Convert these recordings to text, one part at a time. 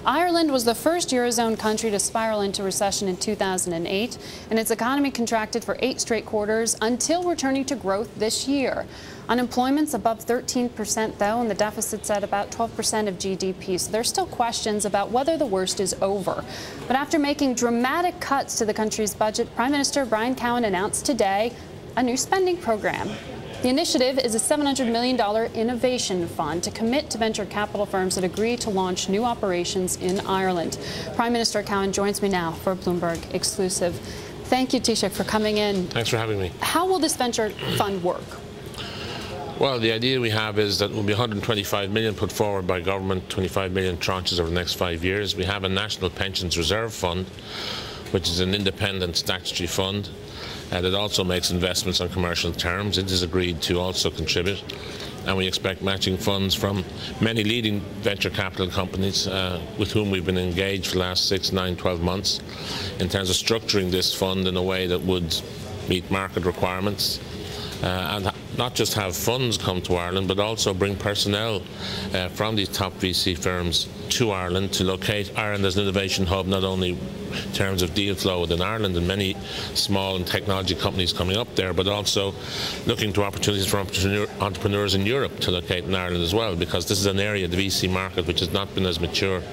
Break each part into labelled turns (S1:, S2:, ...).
S1: Ireland was the first Eurozone country to spiral into recession in 2008, and its economy contracted for 8 straight quarters until returning to growth this year. Unemployment's above 13%, though, and the deficit's at about 12% of GDP, so there's still questions about whether the worst is over. But after making dramatic cuts to the country's budget, Prime Minister Brian Cowen announced today a new spending program. The initiative is a $700 million innovation fund to commit to venture capital firms that agree to launch new operations in Ireland. Prime Minister Cowen joins me now for a Bloomberg exclusive. Thank you, Taoiseach, for coming in.
S2: Thanks for having me.
S1: How will this venture fund work?
S2: Well, the idea we have is that there will be 125 million put forward by government, 25 million tranches over the next 5 years. We have a National Pensions Reserve Fund, which is an independent statutory fund. And it also makes investments on commercial terms. It is agreed to also contribute. And we expect matching funds from many leading venture capital companies with whom we've been engaged for the last 6, 9, 12 months in terms of structuring this fund in a way that would meet market requirements and not just have funds come to Ireland, but also bring personnel from these top VC firms to Ireland to locate Ireland as an innovation hub, not only in terms of deal flow within Ireland and many small and technology companies coming up there, but also looking to opportunities for entrepreneurs in Europe to locate in Ireland as well, because this is an area, the VC market, which has not been as mature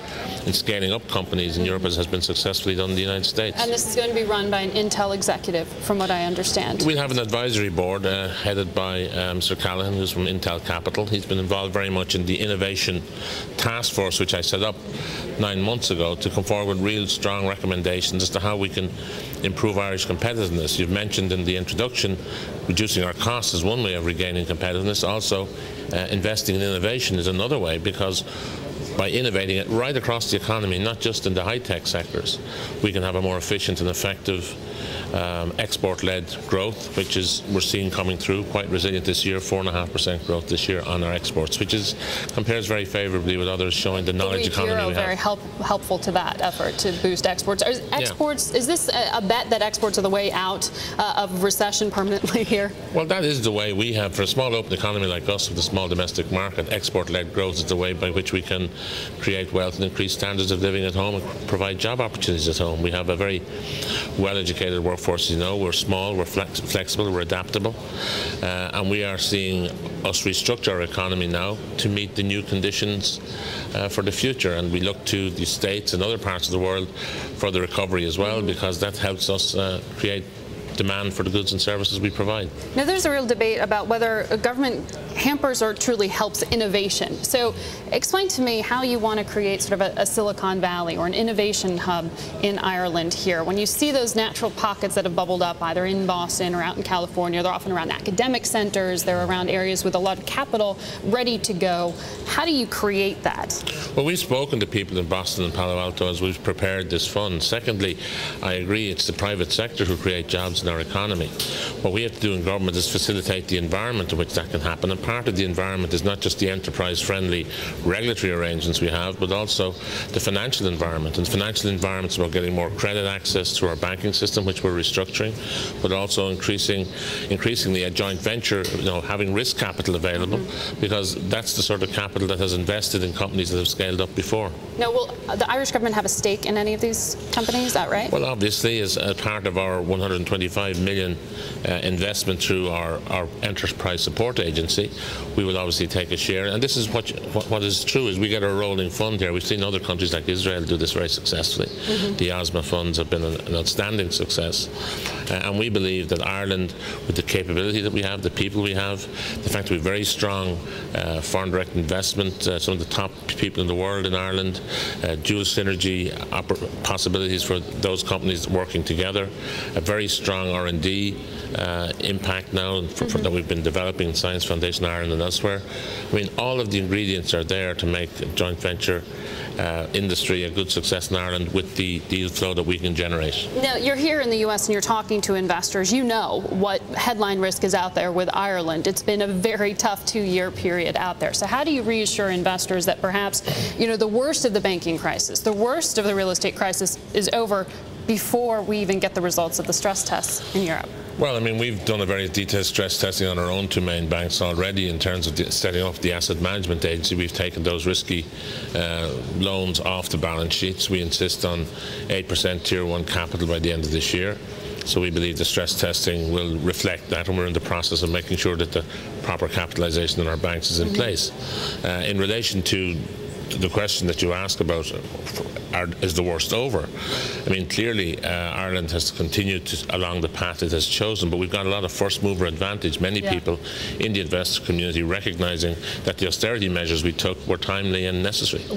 S2: in scaling up companies in Europe as has been successfully done in the United States.
S1: And this is going to be run by an Intel executive, from what I understand.
S2: We'll have an advisory board headed by Mr. Callahan, who's from Intel Capital. He's been involved very much in the innovation task force, which I set up 9 months ago to come forward with real strong recommendations as to how we can improve Irish competitiveness. You've mentioned in the introduction reducing our costs is one way of regaining competitiveness. Also, investing in innovation is another way, because by innovating it right across the economy, not just in the high-tech sectors, we can have a more efficient and effective export-led growth, which is we're seeing coming through quite resilient this year, 4.5% growth this year on our exports, which compares very favourably with others, showing the knowledge economy we have.
S1: Very helpful to that effort to boost exports. Is this a bet that exports are the way out of recession permanently here? Well,
S2: that is the way we have. For a small open economy like us with a small domestic market, export-led growth is the way by which we can create wealth and increase standards of living at home and provide job opportunities at home. We have a very well-educated workforce. You know, we're small, we're flexible, we're adaptable, and we are seeing us restructure our economy now to meet the new conditions for the future. And we look to the States and other parts of the world for the recovery as well, because that helps us create demand for the goods and services we provide.
S1: Now, there's a real debate about whether government hampers or truly helps innovation. So explain to me how you want to create sort of a Silicon Valley or an innovation hub in Ireland here. When you see those natural pockets that have bubbled up either in Boston or out in California, they're often around academic centers, they're around areas with a lot of capital ready to go. How do you create that?
S2: Well, we've spoken to people in Boston and Palo Alto as we've prepared this fund. Secondly, I agree it's the private sector who create jobs in our economy. What we have to do in government is facilitate the environment in which that can happen, and part of the environment is not just the enterprise-friendly regulatory arrangements we have, but also the financial environment. And financial environments about getting more credit access through our banking system, which we're restructuring, but also increasingly a joint venture, having risk capital available, because that's the sort of capital that has invested in companies that have scaled up before.
S1: Now, will the Irish government have a stake in any of these companies? Is that right?
S2: Well, obviously, as a part of our 125 million investment through our enterprise support agency, we will obviously take a share. And this is what is true is we get a rolling fund here. We've seen other countries like Israel do this very successfully. The OSMA funds have been an outstanding success. And we believe that Ireland, with the capability that we have, the people we have, the fact that we have very strong foreign direct investment, some of the top people in the world in Ireland, dual synergy possibilities for those companies working together, a very strong R&D impact now that we've been developing in Science Foundation Ireland and elsewhere. I mean, all of the ingredients are there to make a joint venture industry a good success in Ireland with the deal flow that we can generate.
S1: Now, you're here in the U.S. and you're talking to investors. You know what headline risk is out there with Ireland. It's been a very tough 2-year period out there. So how do you reassure investors that perhaps, the worst of the banking crisis, the worst of the real estate crisis is over before we even get the results of the stress tests in Europe?
S2: Well, I mean, we've done a very detailed stress testing on our own two main banks already in terms of setting up the asset management agency. We've taken those risky loans off the balance sheets. We insist on 8% Tier 1 capital by the end of this year. So we believe the stress testing will reflect that, and we're in the process of making sure that the proper capitalisation in our banks is in place. In relation to the question that you ask about, is the worst over? I mean, clearly Ireland has continued along the path it has chosen, but we've got a lot of first mover advantage. Many people in the investor community recognising that the austerity measures we took were timely and necessary.